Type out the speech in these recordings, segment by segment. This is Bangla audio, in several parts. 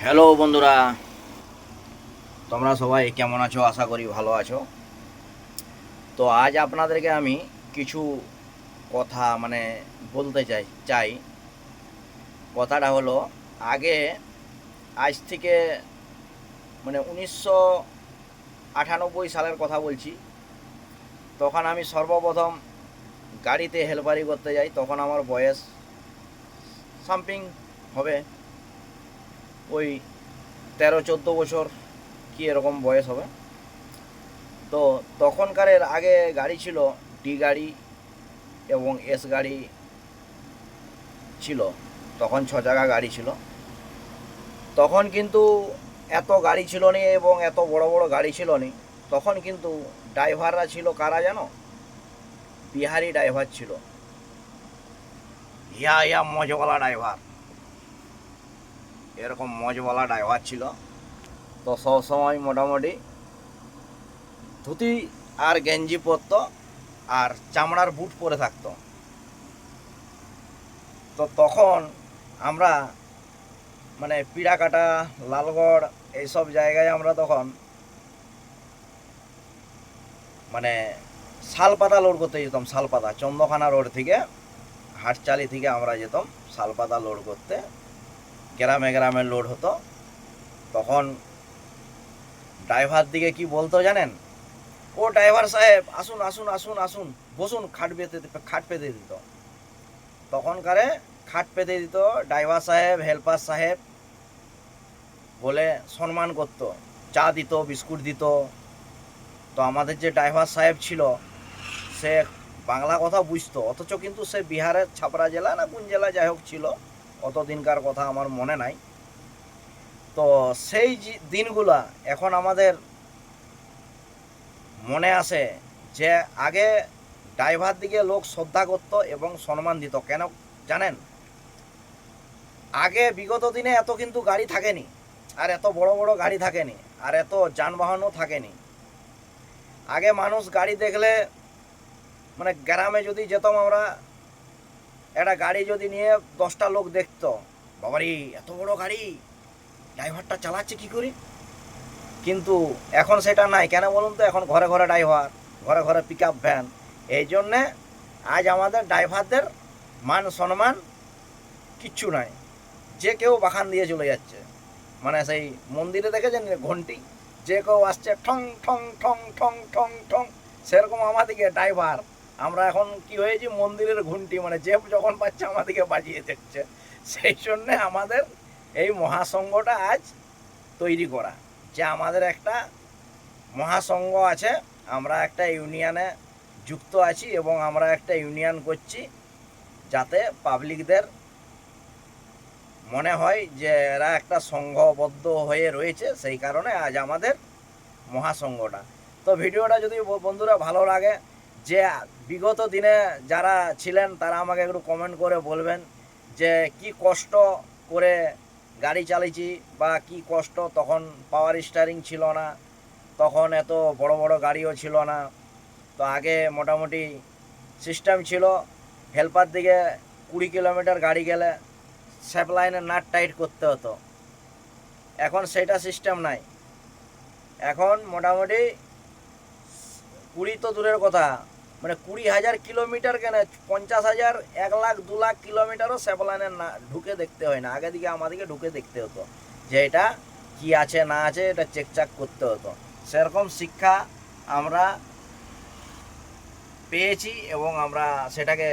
হ্যালো বন্ধুরা, তোমরা সবাই কেমন আছো? আশা করি ভালো আছো। তো আজ আপনাদেরকে আমি কিছু কথা বলতে চাই। কথাটা হলো, আগে আজ থেকে 1998 সালের কথা বলছি। তখন আমি সর্বপ্রথম গাড়িতে হেলপারি করতে যাই। তখন আমার বয়স সামথিং হবে ওই 13-14 বছর, কি এরকম বয়স হবে। তো তখনকারের আগে গাড়ি ছিল ডি গাড়ি এবং এস গাড়ি ছিল। তখন 6 চাকা গাড়ি ছিল। তখন কিন্তু এত গাড়ি ছিল নি এবং এত বড় বড় গাড়ি ছিল নি। তখন কিন্তু ড্রাইভাররা ছিল কারা জানো? বিহারি ড্রাইভার ছিল। ইয়া ইয়া মজওয়ালা ড্রাইভার, এরকম মজওয়ালা ড্রাইভার ছিল। তো সবসময় মোটামুটি ধুতি আর গেঞ্জি পরতো আর চামড়ার বুট পরে থাকতো। তো তখন আমরা পিড়াকাটা, লালগড় এইসব জায়গায় আমরা তখন মানে শালপাতা লোড করতে যেতাম। শালপাতা চন্দ্রখানা রোড থেকে, হাটচালি থেকে আমরা যেতাম শালপাতা লোড করতে। গ্রামে গ্রামে লোড হতো। তখন ড্রাইভার দিকে কি বলতো জানেন? ও ড্রাইভার সাহেব, আসুন আসুন আসুন আসুন, বসুন। খাট পেতে দিত। তখনকারে খাট পেতে দিত ড্রাইভার সাহেব, হেল্পার সাহেব বলে সম্মান করতো। চা দিত, বিস্কুট দিত। তো আমাদের যে ড্রাইভার সাহেব ছিল, সে বাংলা কথা বুঝতো, অথচ কিন্তু সে বিহারের ছাপড়া জেলা না কোন জেলা যাই হোক ছিল, অত দিনকার কথা আমার মনে নাই। তো সেই দিনগুলা এখন আমাদের মনে আসে যে আগে ড্রাইভার দিকে লোক শ্রদ্ধা করত এবং সম্মান দিত। কেন জানেন? আগে বিগত দিনে এত কিন্তু গাড়ি থাকেনি, আর এত বড় বড় গাড়ি থাকেনি, আর এত যানবাহনও থাকেনি। আগে মানুষ গাড়ি দেখলে গ্রামে যদি যেতাম আমরা, একটা গাড়ি যদি নিয়ে 10টা লোক দেখতো, বাবারি এত বড় গাড়ি, ড্রাইভারটা চালাচ্ছে কি করে। কিন্তু এখন সেটা নাই। কেন বলুন তো? এখন ঘরে ঘরে ড্রাইভার, ঘরে ঘরে পিক আপ ভ্যান। এই জন্যে আজ আমাদের ড্রাইভারদের মান সম্মান কিচ্ছু নাই। যে কেউ বাখান দিয়ে চলে যাচ্ছে। সেই মন্দিরে দেখেছেন ঘন্টি, যে কেউ আসছে ঠং ঠং ঠং ঠং ঠং ঠং, সেরকম আমাদেরকে ড্রাইভার আমরা এখন কি হয়েছি, মন্দিরের ঘন্টি। যে যখন পাচ্ছে আমাদেরকে বাজিয়ে দিচ্ছে। সেই জন্যে আমাদের এই মহাসংঘটা আজ তৈরি করা, যে আমাদের একটা মহাসংঘ আছে, আমরা একটা ইউনিয়নে যুক্ত আছি এবং আমরা একটা ইউনিয়ন করছি, যাতে পাবলিকদের মনে হয় যে এরা একটা সংঘবদ্ধ হয়ে রয়েছে। সেই কারণে আজ আমাদের মহাসংঘটা। তো ভিডিওটা যদি বন্ধুরা ভালো লাগে, যে বিগত দিনে যারা ছিলেন তারা আমাকে একটু কমেন্ট করে বলবেন যে কি কষ্ট করে গাড়ি চালিয়েছি, বা কি কষ্ট। তখন পাওয়ার স্টিয়ারিং ছিল না, তখন এত বড় বড় গাড়িও ছিল না। তো আগে মোটামুটি সিস্টেম ছিল, হেল্পার দিকে 20 কিলোমিটার গাড়ি গেলে স্যাপ লাইনে নাট টাইট করতে হতো। এখন সেটা সিস্টেম নাই। এখন মোটামুটি 20 তো দূরের কথা, 20,000 কিলোমিটার কেন, 50,000, 1 লাখ, 2 লাখ কিলোমিটারও স্যাপ লাইনে না ঢুকে দেখতে হয় না। আগে দিকে আমাদেরকে ঢুকে দেখতে হতো যে এটা কি আছে না আছে, এটা চেকচাক করতে হতো। সেরকম শিক্ষা আমরা পেয়েছি এবং আমরা সেটাকে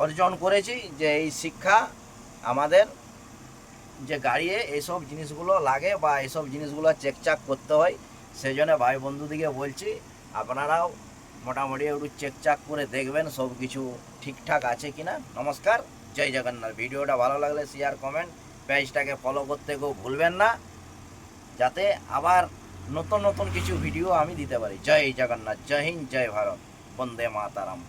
অর্জন করেছি, যে এই শিক্ষা আমাদের, যে গাড়িতে এইসব জিনিসগুলো লাগে বা এইসব জিনিসগুলো চেকচাক করতে হয়। সেই জন্য ভাই বন্ধুদিকে বলছি, আপনারাও মোটামুটি একটু চেকচাক করে দেখবেন সব কিছু ঠিকঠাক আছে কিনা। নমস্কার, জয় জগন্নাথ। ভিডিওটা ভালো লাগলে শেয়ার, কমেন্ট, পেজটাকে ফলো করতে কেউ ভুলবেন না, যাতে আবার নতুন নতুন কিছু ভিডিও আমি দিতে পারি। জয় জগন্নাথ, জয় হিন্দ, জয় ভারত, বন্দে মাতারাম।